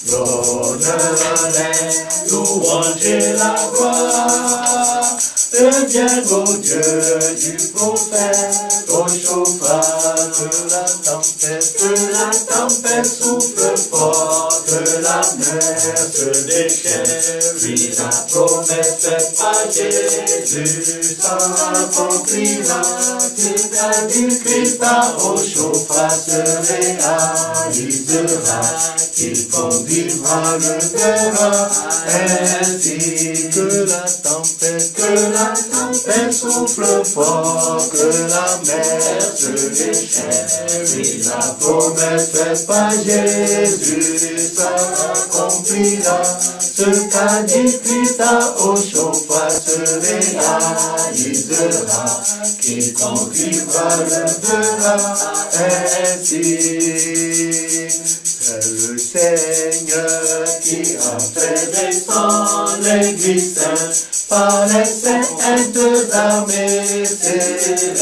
Donne les louanges et la gloire. Deviens au Dieu du prophète, au chauffard que la tempête souffle fort, que la mer se déchaîne. Oui, la promesse faite par Jésus s'accomplira. C'est-à-dire Christ au chauffard se réalisera, qu'il conduira le verra, ainsi que la tempête souffle fort, que la mer se déchaîne. Oui, la promesse faite par Jésus s'accomplira. Ce qu'a dit Christ au chauffard se réalisera, qui conduira le verra, ainsi. C'est le Seigneur qui a fait descendre l'Église sainte par les saintes armées célestes.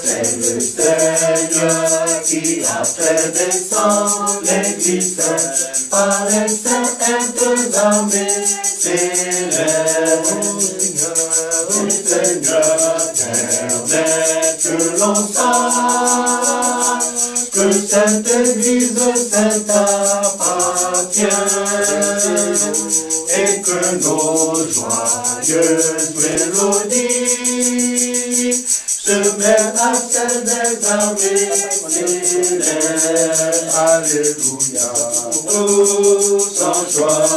C'est le Seigneur qui a fait descendre l'Église sainte par les saintes armées célestes. Le Seigneur permet que l'on sache que cette Église sainte appartient, et que nos joyeuses mélodies se mêlent à celles des armées célestes. Alléluia. Tous en joie,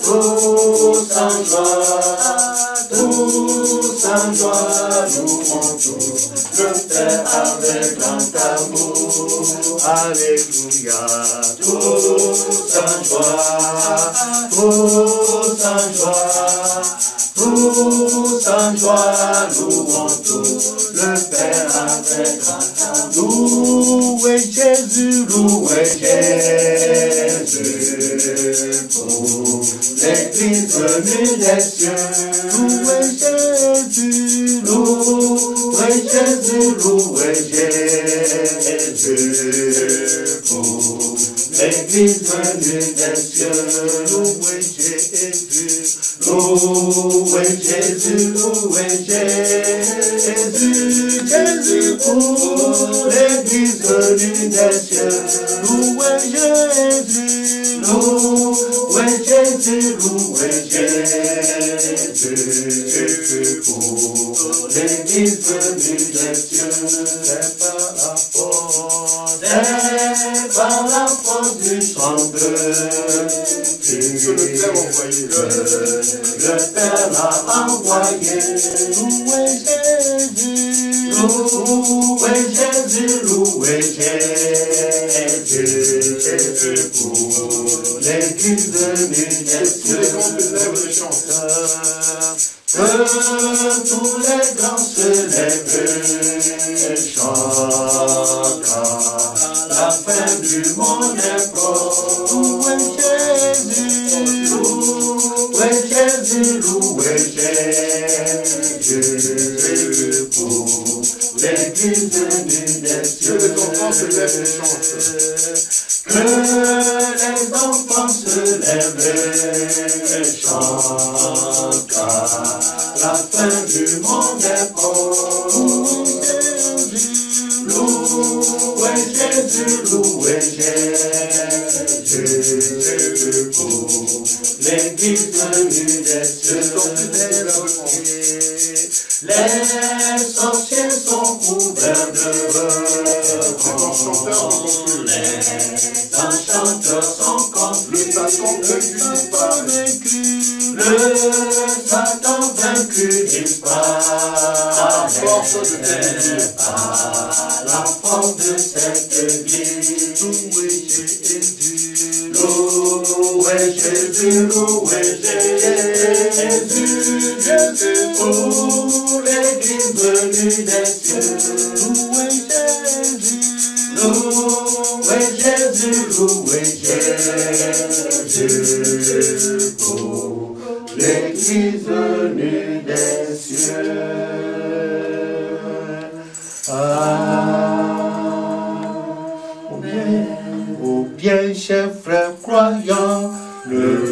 tous en joie, tous en joie, louons tous le Père avec grand amour. Alléluia. Tous en joie, tous en joie, tous en joie, louons tous le Père avec grand amour. Louez Jésus, louez Jésus pour l'Église venue des cieux. Louez Jésus, louez Jésus, louez Jésus pour l'Église venue des cieux. Louez Jésus, louez Jésus, louez Jésus, Jésus pour l'Église venue des cieux. Louez Jésus, louez Jésus, louez Jésus pour l'Église venue des cieux. C'est par la force du chant de Christ le Père l'a envoyé. Louez Jésus, louez Jésus, louez Jésus pour l'Église venue des cieux. Que tous les grands se lèvent et chantent. La fin du monde est proche. Louez Jésus, louez Jésus, louez Jésus pour l'Église venue des cieux. Que les enfants se lèvent et chantent. Que les enfants se lèvent et chantent. La fin du monde est proche. Louez Jésus, louez Jésus pour l'Église venue des cieux. Les sorciers sont couverts de blanc. Les enchanteurs sont confiés. Le Satan vaincu disparaît par la force de cette Église. Louez Jésus, louez Jésus, louez Jésus, Jésus pour l'Église venue des cieux. Louez Jésus, louez Jésus, louez Jésus pour l'Église venue des cieux. Au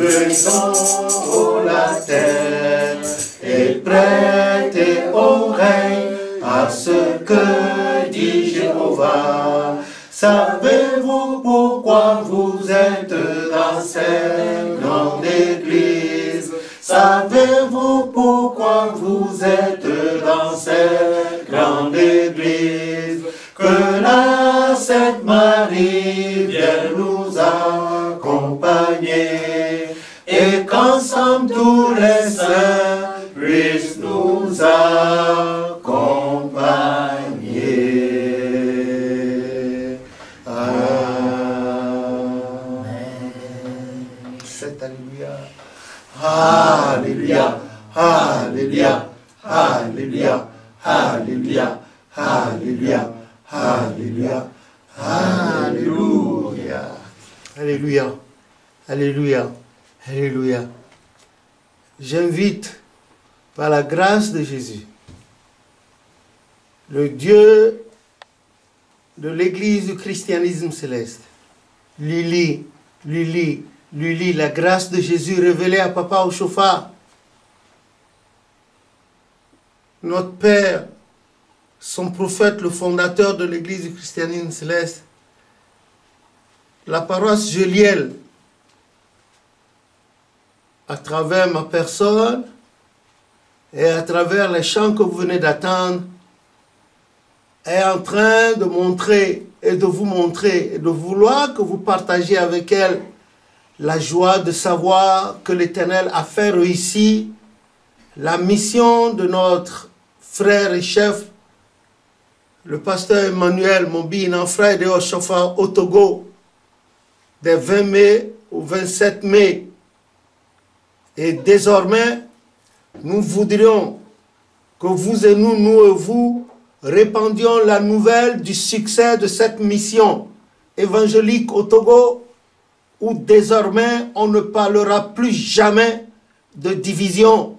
Levons la tête et prêtez oreille à ce que dit Jéhovah. Savez-vous pourquoi vous êtes dans cette grande église? Savez-vous pourquoi vous êtes dans cette grande église? Que la Sainte Marie vienne nous accompagner et qu'ensemble tous les saints puissent nous accompagner. Amen. C'est Alléluia. Alléluia. Alléluia. Alléluia. Alléluia. Alléluia. Alléluia. Alléluia. Alléluia. Alléluia. Alléluia. J'invite, par la grâce de Jésus, le Dieu de l'Église du christianisme céleste, Lili, la grâce de Jésus révélée à Papa Oshofa, notre Père, son prophète, le fondateur de l'Église du christianisme céleste, la paroisse Joliel, à travers ma personne et à travers les chants que vous venez d'attendre, est en train de montrer et de vous montrer et de vouloir que vous partagiez avec elle la joie de savoir que l'Éternel a fait réussir la mission de notre frère et chef, le pasteur Emmanuel Mobine, frère de Oshofa au Togo, des 20 mai au 27 mai. Et désormais, nous voudrions que vous et nous et vous, répandions la nouvelle du succès de cette mission évangélique au Togo, où désormais on ne parlera plus jamais de division.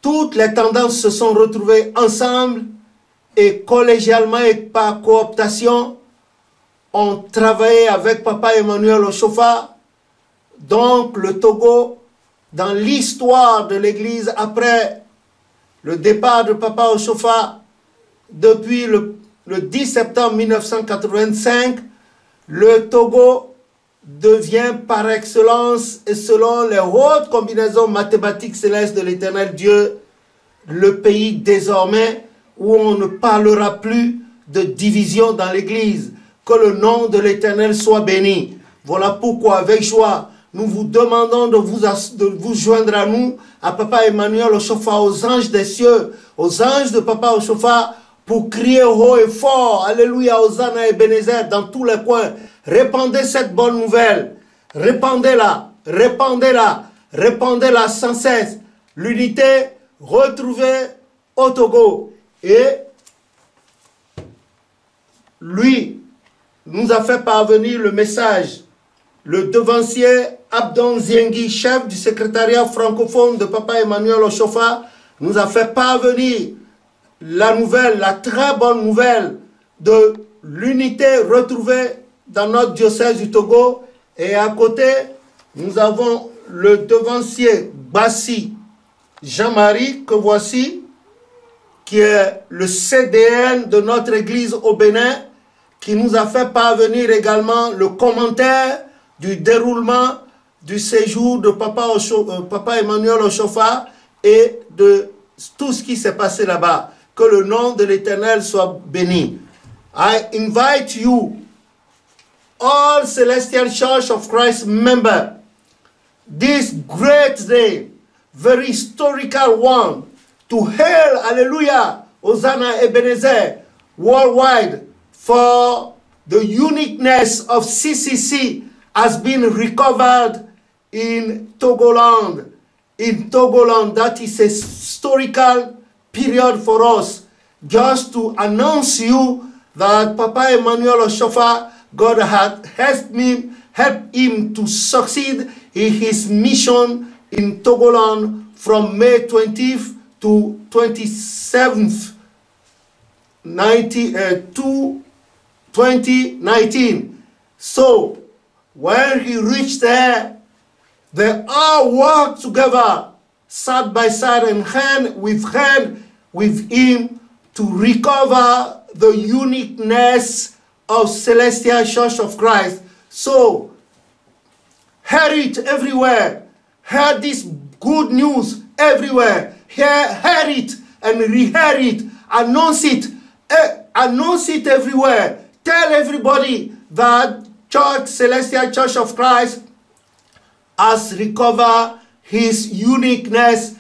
Toutes les tendances se sont retrouvées ensemble et collégialement et par cooptation, ont travaillé avec Papa Emmanuel Oshofa. Donc le Togo, dans l'histoire de l'Église après le départ de Papa Oshofa, depuis le 10 septembre 1985, le Togo devient par excellence et selon les hautes combinaisons mathématiques célestes de l'Éternel Dieu, le pays désormais où on ne parlera plus de division dans l'Église. Que le nom de l'Éternel soit béni. Voilà pourquoi avec joie, nous vous demandons de vous joindre à nous, à Papa Emmanuel Oshofa, aux anges des cieux, aux anges de Papa Oshofa, pour crier haut et fort, Alléluia, Hosanna et Ebenezer, dans tous les coins. Répandez cette bonne nouvelle, répandez-la, répandez-la, répandez-la sans cesse. L'unité retrouvée au Togo. Et lui nous a fait parvenir le message. Le devancier Abdon Ziengi, chef du secrétariat francophone de Papa Emmanuel Oshofa, nous a fait parvenir la nouvelle, la très bonne nouvelle de l'unité retrouvée dans notre diocèse du Togo. Et à côté, nous avons le devancier Bassi Jean-Marie, que voici, qui est le CDN de notre église au Bénin, qui nous a fait parvenir également le commentaire du déroulement du séjour de Papa Emmanuel Oshofa et de tout ce qui s'est passé là-bas. Que le nom de l'Éternel soit béni. I invite you, all Celestial Church of Christ members, this great day, very historical one, to hail, Hallelujah, Hosanna Ebenezer, worldwide, for the uniqueness of CCC has been recovered in Togoland. In Togoland, that is a historical period for us. Just to announce you that Papa Emmanuel Oshofa, God had helped him to succeed in his mission in Togoland from May 20th to 27th, 2019. So, when he reached there, They all work together, side by side and hand with him to recover the uniqueness of Celestial Church of Christ. So, hear it everywhere. Hear this good news everywhere. Hear it and rehear it. Announce it. Announce it everywhere. Tell everybody that Celestial Church of Christ has recovered his uniqueness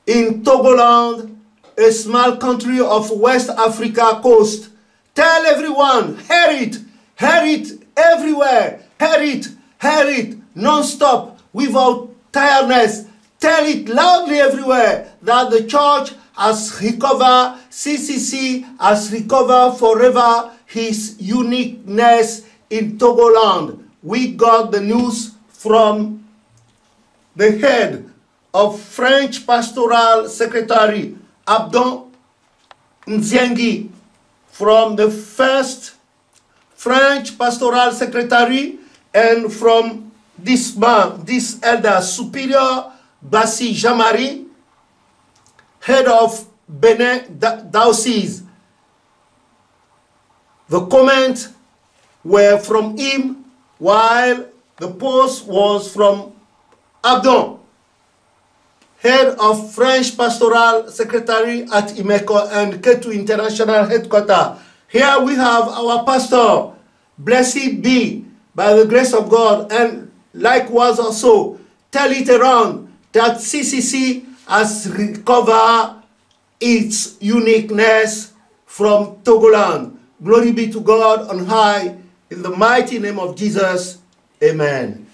in Togoland, a small country of West Africa coast. Tell everyone, hear it everywhere, hear it non-stop, without tiredness. Tell it loudly everywhere that the church has recovered, CCC has recovered forever his uniqueness in Togoland. We got the news from the head of French Pastoral Secretary, Abdon Nziengi, from the first French Pastoral Secretary, and from this man, this elder, Superior Bassi Jamari, head of Benin Diocese. The comments were from him, while the post was from Abdon, head of French Pastoral Secretary at IMECO and Ketu International Headquarters. Here we have our pastor, blessed be by the grace of God, and likewise also tell it around that CCC has recovered its uniqueness from Togoland. Glory be to God on high, in the mighty name of Jesus. Amen.